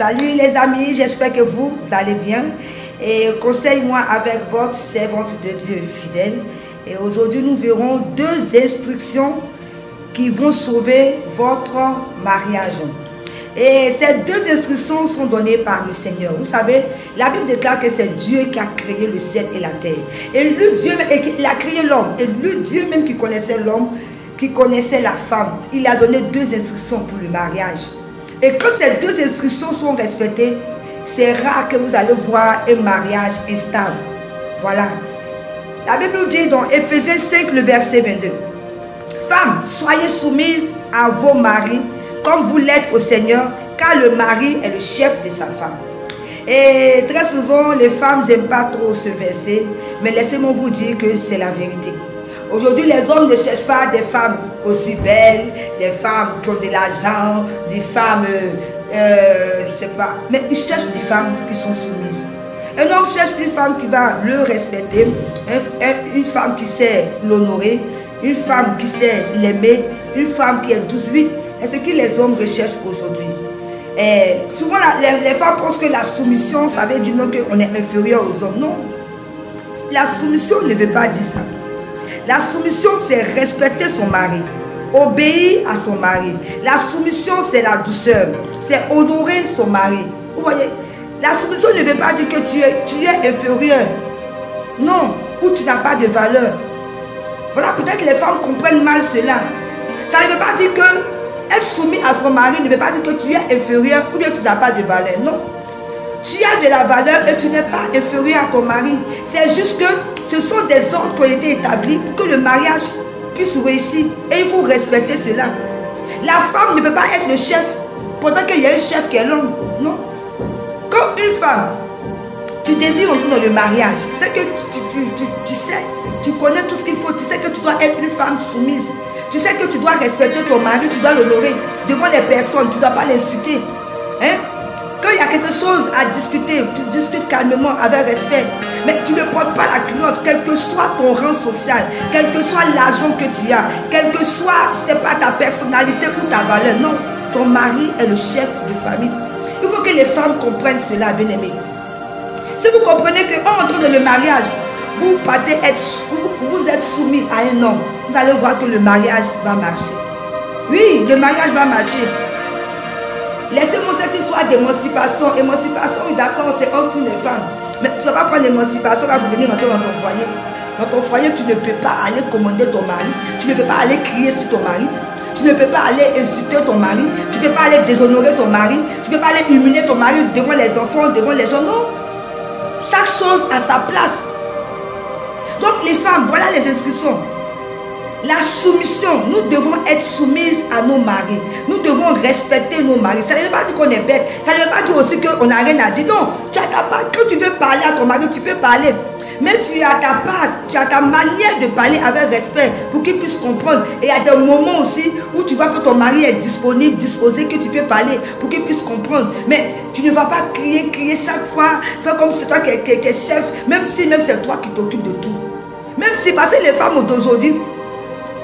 Salut les amis, j'espère que vous allez bien. Et conseille-moi avec votre servante de Dieu fidèle. Et aujourd'hui, nous verrons deux instructions qui vont sauver votre mariage. Et ces deux instructions sont données par le Seigneur. Vous savez, la Bible déclare que c'est Dieu qui a créé le ciel et la terre. Et lui, Dieu, il a créé l'homme. Et lui, Dieu même qui connaissait l'homme, qui connaissait la femme, il a donné deux instructions pour le mariage. Et quand ces deux instructions sont respectées, c'est rare que vous allez voir un mariage instable. Voilà. La Bible nous dit dans Éphésiens 5, le verset 22. Femmes, soyez soumises à vos maris comme vous l'êtes au Seigneur, car le mari est le chef de sa femme. Et très souvent, les femmes n'aiment pas trop ce verset, mais laissez-moi vous dire que c'est la vérité. Aujourd'hui, les hommes ne cherchent pas des femmes aussi belles, des femmes qui ont de l'argent, des femmes, je ne sais pas, mais ils cherchent des femmes qui sont soumises. Un homme cherche une femme qui va le respecter, une femme qui sait l'honorer, une femme qui sait l'aimer, une femme qui est douce. Et ce que les hommes recherchent aujourd'hui. Souvent, les femmes pensent que la soumission, ça veut dire qu'on est inférieur aux hommes. Non. La soumission ne veut pas dire ça. La soumission, c'est respecter son mari, obéir à son mari. La soumission, c'est la douceur, c'est honorer son mari. Vous voyez, la soumission ne veut pas dire que tu es inférieur. Non, ou tu n'as pas de valeur. Voilà, peut-être les femmes comprennent mal cela. Ça ne veut pas dire que être soumis à son mari ne veut pas dire que tu es inférieur ou bien tu n'as pas de valeur. Non. Tu as de la valeur et tu n'es pas inférieur à ton mari. C'est juste que ce sont des ordres qui ont été établis pour que le mariage puisse réussir. Et il faut respecter cela. La femme ne peut pas être le chef pendant qu'il y a un chef qui est l'homme. Non. Quand une femme, tu désires entrer dans le mariage, c'est que tu sais, tu connais tout ce qu'il faut. Tu sais que tu dois être une femme soumise. Tu sais que tu dois respecter ton mari, tu dois l'honorer devant les personnes, tu ne dois pas l'insulter. Hein? Quand il y a quelque chose à discuter, tu discutes calmement, avec respect. Mais tu ne portes pas la culotte, quel que soit ton rang social, quel que soit l'argent que tu as, quel que soit, je ne sais pas, ta personnalité ou ta valeur. Non, ton mari est le chef de famille. Il faut que les femmes comprennent cela, bien aimé. Si vous comprenez qu'en entrant dans le mariage, vous êtes soumis à un homme, vous allez voir que le mariage va marcher. Oui, le mariage va marcher. Laissez-moi cette histoire d'émancipation. Émancipation, oui, d'accord, c'est homme pour les femmes. Mais tu ne vas pas prendre l'émancipation, là, vous venir entrer dans ton foyer. Dans ton foyer, tu ne peux pas aller commander ton mari. Tu ne peux pas aller crier sur ton mari. Tu ne peux pas aller insulter ton mari. Tu ne peux pas aller déshonorer ton mari. Tu ne peux pas aller humilier ton mari devant les enfants, devant les gens. Non. Chaque chose a sa place. Donc les femmes, voilà les instructions. La soumission, nous devons être soumises à nos maris. Nous devons respecter nos maris. Ça ne veut pas dire qu'on est bête. Ça ne veut pas dire aussi qu'on n'a rien à dire. Non, quand tu veux parler à ton mari, tu peux parler. Mais tu as ta part, tu as ta manière de parler avec respect pour qu'il puisse comprendre. Et il y a des moments aussi où tu vois que ton mari est disponible, disposé, que tu peux parler pour qu'il puisse comprendre. Mais tu ne vas pas crier chaque fois, faire comme c'est toi qui es chef, même si c'est toi qui t'occupes de tout. Même si, parce que les femmes d'aujourd'hui,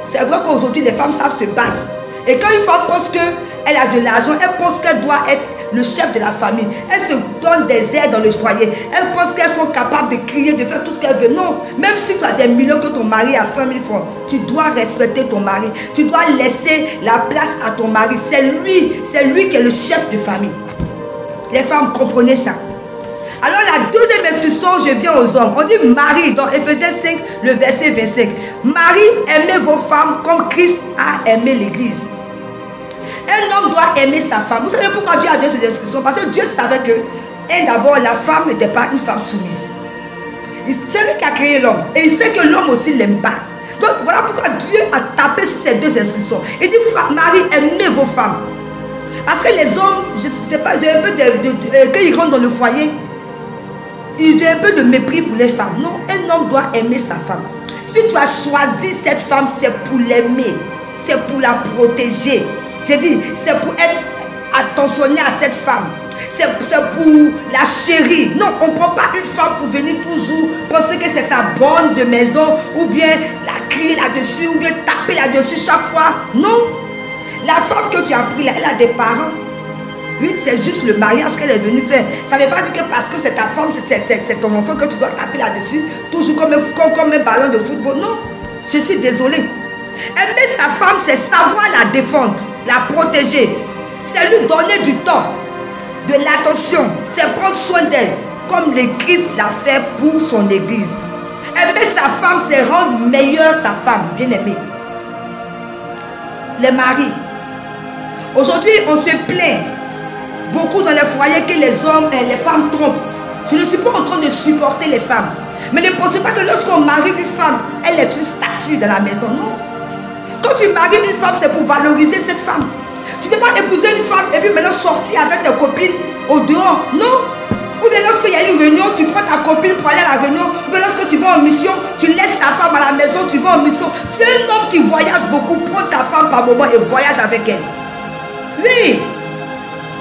c'est vrai qu'aujourd'hui les femmes savent se battre. Et quand une femme pense qu'elle a de l'argent, elle pense qu'elle doit être le chef de la famille. Elle se donne des aides dans le foyer. Elle pense qu'elles sont capables de crier, de faire tout ce qu'elle veut. Non, même si tu as des millions que ton mari a 5 000 francs, tu dois respecter ton mari. Tu dois laisser la place à ton mari. C'est lui qui est le chef de famille. Les femmes, comprenez ça. Alors la deuxième instruction, je viens aux hommes. On dit Marie dans Éphésiens 5, le verset 25. Marie, aimez vos femmes comme Christ a aimé l'église. Un homme doit aimer sa femme. Vous savez pourquoi Dieu a donné ces instructions? Parce que Dieu savait que, d'abord, la femme n'était pas une femme soumise. C'est lui qui a créé l'homme. Et il sait que l'homme aussi ne l'aime pas. Donc voilà pourquoi Dieu a tapé sur ces deux instructions. Il dit, Marie, aimez vos femmes. Parce que les hommes, je ne sais pas, j'ai un peu quand ils rentrent dans le foyer, ils ont un peu de mépris pour les femmes. Non, un homme doit aimer sa femme. Si tu as choisi cette femme, c'est pour l'aimer. C'est pour la protéger. J'ai dit, c'est pour être attentionné à cette femme. C'est pour la chérir. Non, on ne prend pas une femme pour venir toujours penser que c'est sa bonne de maison ou bien la crier là-dessus ou bien taper là-dessus chaque fois. Non. La femme que tu as pris là, elle a des parents. Oui, c'est juste le mariage qu'elle est venue faire. Ça ne veut pas dire que parce que c'est ta femme, c'est ton enfant que tu dois taper là-dessus, toujours comme un ballon de football. Non, je suis désolée. Aimer sa femme, c'est savoir la défendre, la protéger. C'est lui donner du temps, de l'attention. C'est prendre soin d'elle, comme le Christ l'a fait pour son église. Aimer sa femme, c'est rendre meilleure sa femme, bien aimée. Les maris. Aujourd'hui, on se plaint beaucoup dans les foyers que les hommes et les femmes trompent. Je ne suis pas en train de supporter les femmes. Mais ne pensez pas que lorsqu'on marie une femme, elle est une statue dans la maison. Non. Quand tu maries une femme, c'est pour valoriser cette femme. Tu ne peux pas épouser une femme et puis maintenant sortir avec tes copines au dehors. Non. Ou bien lorsqu'il y a une réunion, tu prends ta copine pour aller à la réunion. Ou bien lorsque tu vas en mission, tu laisses ta femme à la maison, tu vas en mission. Tu es un homme qui voyage beaucoup, prends ta femme par moment et voyage avec elle. Oui.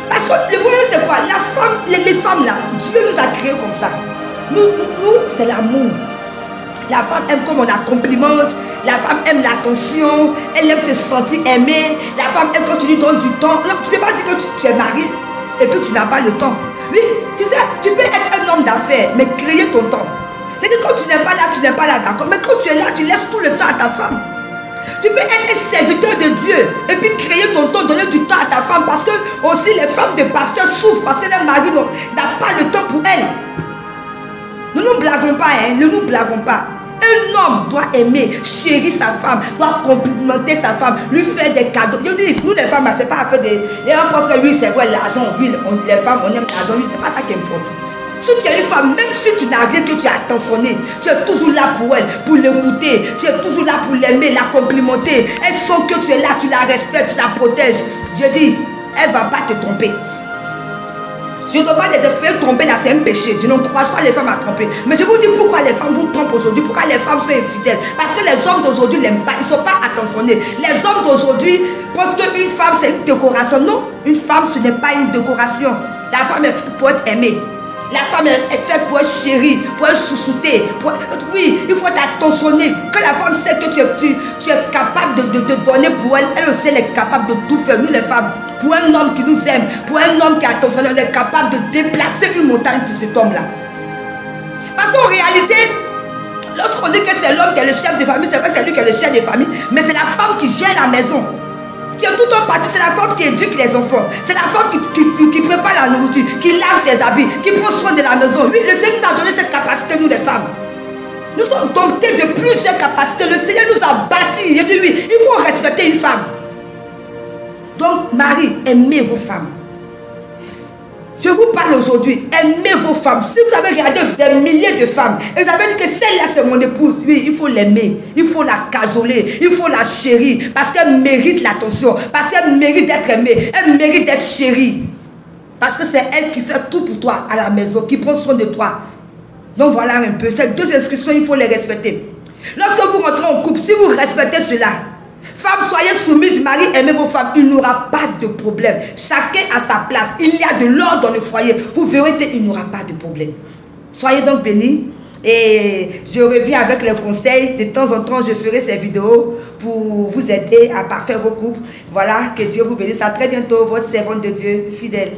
Parce que le problème c'est quoi? La femme, les femmes là, Dieu nous a créés comme ça. Nous c'est l'amour. La femme aime comme on la complimente. La femme aime l'attention. Elle aime se sentir aimée. La femme aime quand tu lui donnes du temps. Non, tu ne peux pas dire que tu es marié et puis tu n'as pas le temps. Oui, tu sais, tu peux être un homme d'affaires, mais créer ton temps. C'est que quand tu n'es pas là, tu n'es pas là, d'accord. Mais quand tu es là, tu laisses tout le temps à ta femme. Tu peux être un serviteur de Dieu et puis créer ton temps, donner du temps à ta femme. Parce que aussi les femmes de pasteurs souffrent parce que leur mari n'a pas le temps pour elles. Ne nous blaguons pas, hein, ne nous blaguons pas. Un homme doit aimer, chérir sa femme, doit complimenter sa femme, lui faire des cadeaux. Je dis, nous les femmes, c'est pas à faire des... Et on pense que oui, c'est vrai, l'argent, oui, les femmes, on aime l'argent, oui, c'est pas ça qui importe. Si tu es une femme, même si tu n'as rien que tu as attentionné, tu es toujours là pour elle, pour l'écouter, tu es toujours là pour l'aimer, la complimenter. Elle sent que tu es là, tu la respectes, tu la protèges. Je dis, elle ne va pas te tromper. Je ne dois pas désespérer tromper là, c'est un péché. Je n'encourage pas les femmes à tromper. Mais je vous dis pourquoi les femmes vous trompent aujourd'hui, pourquoi les femmes sont infidèles. Parce que les hommes d'aujourd'hui n'aiment pas, ils ne sont pas attentionnés. Les hommes d'aujourd'hui pensent qu'une femme c'est une décoration. Non, une femme ce n'est pas une décoration. La femme est faite pour être aimée. La femme est faite pour être chérie, pour être chouchoutée. Oui, il faut t'attentionner. Quand la femme sait que tu es capable de donner pour elle, elle aussi elle est capable de tout faire. Nous les femmes, pour un homme qui nous aime, pour un homme qui est attentionné, on est capable de déplacer une montagne pour cet homme-là. Parce qu'en réalité, lorsqu'on dit que c'est l'homme qui est le chef de famille, c'est vrai que c'est lui qui est le chef de famille, mais c'est la femme qui gère la maison. C'est tout un parti, c'est la femme qui éduque les enfants. C'est la femme qui prépare la nourriture, qui lave les habits, qui prend soin de la maison. Oui, le Seigneur nous a donné cette capacité, nous les femmes. Nous sommes dotés de plusieurs capacités. Le Seigneur nous a bâtis. Il dit oui, il faut respecter une femme. Donc, Marie, aimez vos femmes. Je vous parle aujourd'hui, aimez vos femmes. Si vous avez regardé des milliers de femmes et vous avez dit que celle-là c'est mon épouse, oui, il faut l'aimer, il faut la cajoler, il faut la chérir parce qu'elle mérite l'attention, parce qu'elle mérite d'être aimée, elle mérite d'être chérie. Parce que c'est elle qui fait tout pour toi à la maison, qui prend soin de toi. Donc voilà un peu, ces deux instructions, il faut les respecter. Lorsque vous rentrez en couple, si vous respectez cela, femmes, soyez soumises, mari, aimez vos femmes. Il n'y aura pas de problème. Chacun à sa place. Il y a de l'ordre dans le foyer. Vous verrez qu'il n'y aura pas de problème. Soyez donc bénis. Et je reviens avec les conseils. De temps en temps, je ferai ces vidéos pour vous aider à parfaire vos couples. Voilà, que Dieu vous bénisse. À très bientôt, votre servante de Dieu fidèle.